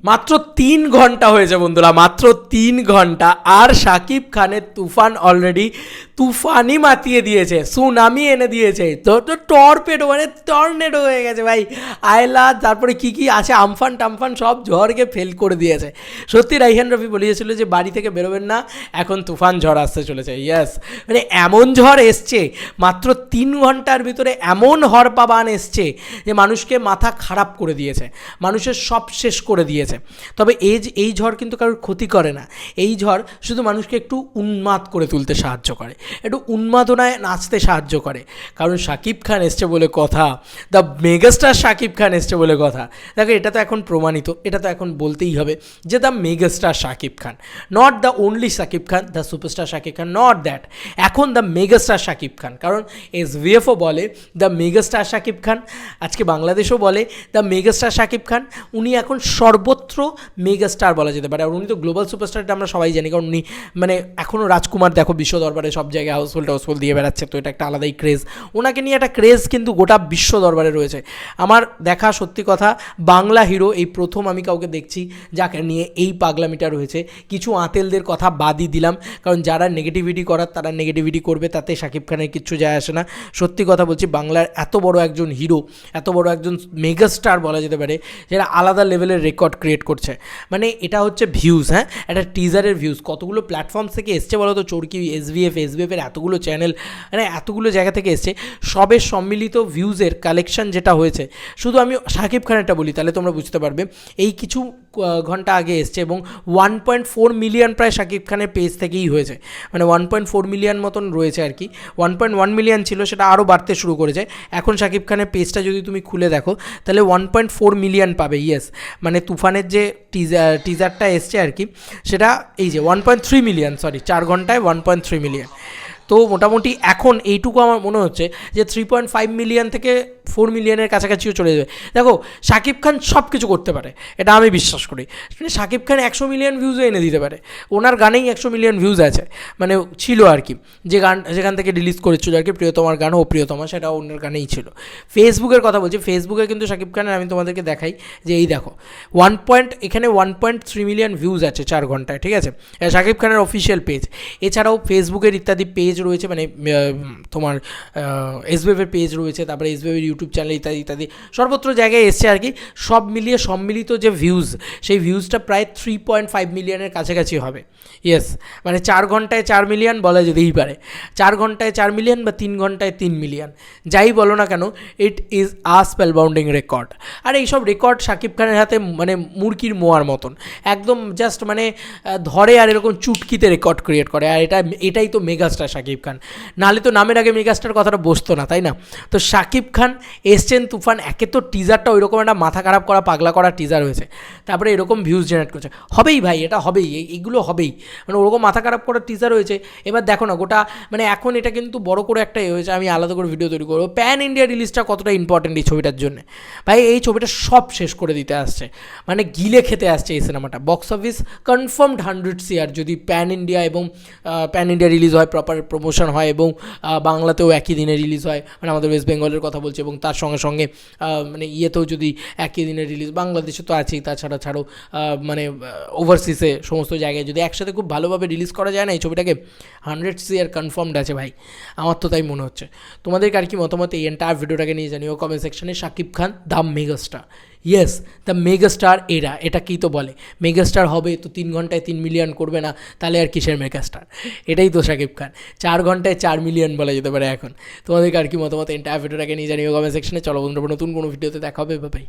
মাত্র 3 ঘন্টা হয়েছে বন্ধুরা, মাত্র 3 ঘন্টা, আর শাকিব খানের তুফান অলরেডি তুফানই মাতিয়ে দিয়েছে, সুনামি এনে দিয়েছে, তো টর্পেডো মানে টর্নেডো হয়ে গেছে ভাই। আয়লা, তারপরে কি কি আছে, আমফান টামফান সব ঝড়কে ফেল করে দিয়েছে। সত্যি রাইহান রফি বলিয়েছিল যে বাড়ি থেকে বেরোবেন না, এখন তুফান ঝড় আসতে চলেছে। ইয়েস, মানে এমন ঝড় এসছে মাত্র 3 ঘন্টার ভিতরে, এমন হরপাবান এসছে যে মানুষকে মাথা খারাপ করে দিয়েছে, মানুষের সব শেষ করে দিয়েছে। তবে এই ঝড় কিন্তু কারোর ক্ষতি করে না, এই ঝড় শুধু মানুষকে একটু উন্মাদ করে তুলতে সাহায্য করে, একটু উন্মাদনায় নাচতে সাহায্য করে। কারণ শাকিব খান এসছে বলে কথা, দ্য মেগাস্টার শাকিব খান এসছে বলে কথা। দেখো, এটা তো এখন প্রমাণিত, এটা তো এখন বলতেই হবে যে the megastar Shakib Khan, not the only Shakib Khan, the superstar Shakib Khan, not that, এখন দ্য মেগাস্টার শাকিব খান। কারণ SVFও বলে দ্য মেগাস্টার শাকিব খান, আজকে বাংলাদেশও বলে দ্য মেগাস্টার শাকিব খান। উনি এখন সর্বত্র মেগাস্টার বলা যেতে পারে, আর উনি তো গ্লোবাল সুপারস্টার, এটা আমরা সবাই জানি। কারণ উনি মানে এখনও রাজকুমার দেখো বিশ্ব দরবারে সব জায়গায় হাউসফুল দিয়ে বেড়াচ্ছে, তো এটা একটা আলাদাই ক্রেজ, ওনাকে নিয়ে একটা ক্রেজ কিন্তু গোটা বিশ্ব দরবারে রয়েছে। আমার দেখা সত্যি কথা, বাংলা হিরো এই প্রথম আমি কাউকে দেখছি যাকে নিয়ে এই পাগলামিটা রয়েছে। কিছু আঁতেলদের কথা বাদই দিলাম, কারণ যারা নেগেটিভিটি করার তারা নেগেটিভিটি করবে, তাতে শাকিব খানের কিচ্ছু যায় আসে না। সত্যি কথা বলছি, বাংলার এত বড় একজন হিরো, এত বড় একজন মেগাস্টার বলা যেতে পারে, যেটা আলাদা লেভেলের রেকর্ড ক্রিয়েট করছে। মানে এটা হচ্ছে ভিউজ, হ্যাঁ, একটা টিজারের ভিউজ কতগুলো প্ল্যাটফর্ম থেকে এসছে বলো তো, চরকি, SVFের এতগুলো চ্যানেল, মানে এতগুলো জায়গা থেকে এসছে, সবের সম্মিলিত ভিউজের কালেকশন যেটা হয়েছে। শুধু আমি শাকিব খানেরটা বলি তাহলে তোমরা বুঝতে পারবে, এই কিছু ঘন্টা আগে এসছে এবং 1.4 মিলিয়ন প্রায় শাকিব খানের পেজ থেকেই হয়েছে, মানে 1.4 মিলিয়ন মতন রয়েছে আর কি। 1.1 মিলিয়ন ছিল, সেটা আরও বাড়তে শুরু করেছে। এখন শাকিব খানের পেজটা যদি তুমি খুলে দেখো তাহলে 1.4 মিলিয়ন পাবে। ইয়েস, মানে তুফানের যে টিজারটা এসছে আর কি, সেটা এই যে 1.3 মিলিয়ন, সরি 4 ঘন্টায় 1.3 মিলিয়ন। তো মোটামুটি এখন এইটুকু আমার মনে হচ্ছে যে 3.5 মিলিয়ন থেকে 4 মিলিয়নের কাছাকাছিও চলে যাবে। দেখো, শাকিব খান সব কিছু করতে পারে, এটা আমি বিশ্বাস করি। শাকিব খান 100 মিলিয়ন ভিউজও এনে দিতে পারে, ওনার গানেই 100 মিলিয়ন ভিউজ আছে, মানে ছিল আর কি। যে গান যেখান থেকে রিলিজ করেছিল আর কি, প্রিয়তমার গান, ও প্রিয়তমা, সেটা ওনার গানেই ছিল। ফেসবুকের কথা বলছি, ফেসবুকে কিন্তু শাকিব খানের আমি তোমাদেরকে দেখাই যে এই দেখো এখানে 1.3 মিলিয়ন ভিউজ আছে 4 ঘন্টায়, ঠিক আছে, শাকিব খানের অফিসিয়াল পেজ। এছাড়াও ফেসবুকের ইত্যাদি পেজ রয়েছে, মানে তোমার SVFের পেজ রয়েছে, তারপরে SVFের ইউটিউব চ্যানেল ইত্যাদি ইত্যাদি সর্বত্র জায়গায় এসছে আর কি। সব মিলিয়ে সম্মিলিত যে ভিউজ, সেই ভিউজটা প্রায় 3.5 মিলিয়নের কাছাকাছি হবে। ইয়েস, মানে 4 ঘন্টায় 4 মিলিয়ন বলা যেতেই পারে, 4 ঘন্টায় 4 মিলিয়ন বা 3 ঘন্টায় 3 মিলিয়ন, যাই বলো না কেন, ইট ইজ আ স্পেলবাউন্ডিং রেকর্ড। আর এইসব রেকর্ড শাকিব খানের হাতে মানে মুরগির মোয়ার মতন, একদম জাস্ট মানে ধরে আর এরকম চুটকিতে রেকর্ড ক্রিয়েট করে। আর এটাই তো মেগাস্টার শাকিব খান, নাহলে তো নামের আগে মেগাস্টার কথাটা বসতো না, তাই না? তো শাকিব খান এসছেন তুফান, একে তো টিজারটা ওই রকম একটা মাথা খারাপ করা পাগলা করা টিজার হয়েছে, তারপরে এরকম ভিউজ জেনারেট করছে, হবেই ভাই, এটা হবেই, এইগুলো হবেই, মানে ওরকম মাথা খারাপ করা টিজার হয়েছে। এবার দেখো না গোটা, মানে এখন এটা কিন্তু বড় করে একটা হয়েছে, আমি আলাদা করে ভিডিও তৈরি করবো, প্যান ইন্ডিয়া রিলিজটা কতটা ইম্পর্টেন্ট এই ছবিটার জন্য। ভাই এই ছবিটা সব শেষ করে দিতে আসছে, মানে গিলে খেতে আসছে এই সিনেমাটা। বক্স অফিস কনফার্মড 100 CR যদি প্যান ইন্ডিয়া এবং প্যান ইন্ডিয়া রিলিজ হয়, প্রপার প্রমোশন হয় এবং বাংলাতেও একই দিনে রিলিজ হয়, মানে আমাদের ওয়েস্ট বেঙ্গলের কথা বলছি, এবং তার সঙ্গে সঙ্গে মানে ইয়েতেও যদি একই দিনে রিলিজ, বাংলাদেশে তো আছেই, তাছাড়া ছাড়াও মানে ওভারসিসে সমস্ত জায়গায় যদি একসাথে খুব ভালোভাবে রিলিজ করা যায় না এই ছবিটাকে, 100 CR কনফার্মড আছে ভাই, আমার তো তাই মনে হচ্ছে। তোমাদেরকে আর কি মতামত এই এন্টায়ার ভিডিওটাকে নিয়ে জানিও কমেন্ট সেকশনে। Shakib Khan the megastar, yes the megastar, এটা কী তো বলে, মেগাস্টার হবে তো 3 ঘন্টায় 3 মিলিয়ন করবে না, তাহলে আর কিসের মেগাস্টার? এটাই তো শাকিব খান, 4 ঘন্টায় 4 মিলিয়ন বলা যেতে পারে এখন। তোমাদেরকে আর কি মতামত এন্টায়ার ভিডিওটাকে নিয়ে জানিও কমেন্ট সেকশনে। চলো বন্ধুরা, নতুন কোনো ভিডিওতে দেখা হবে, বাই।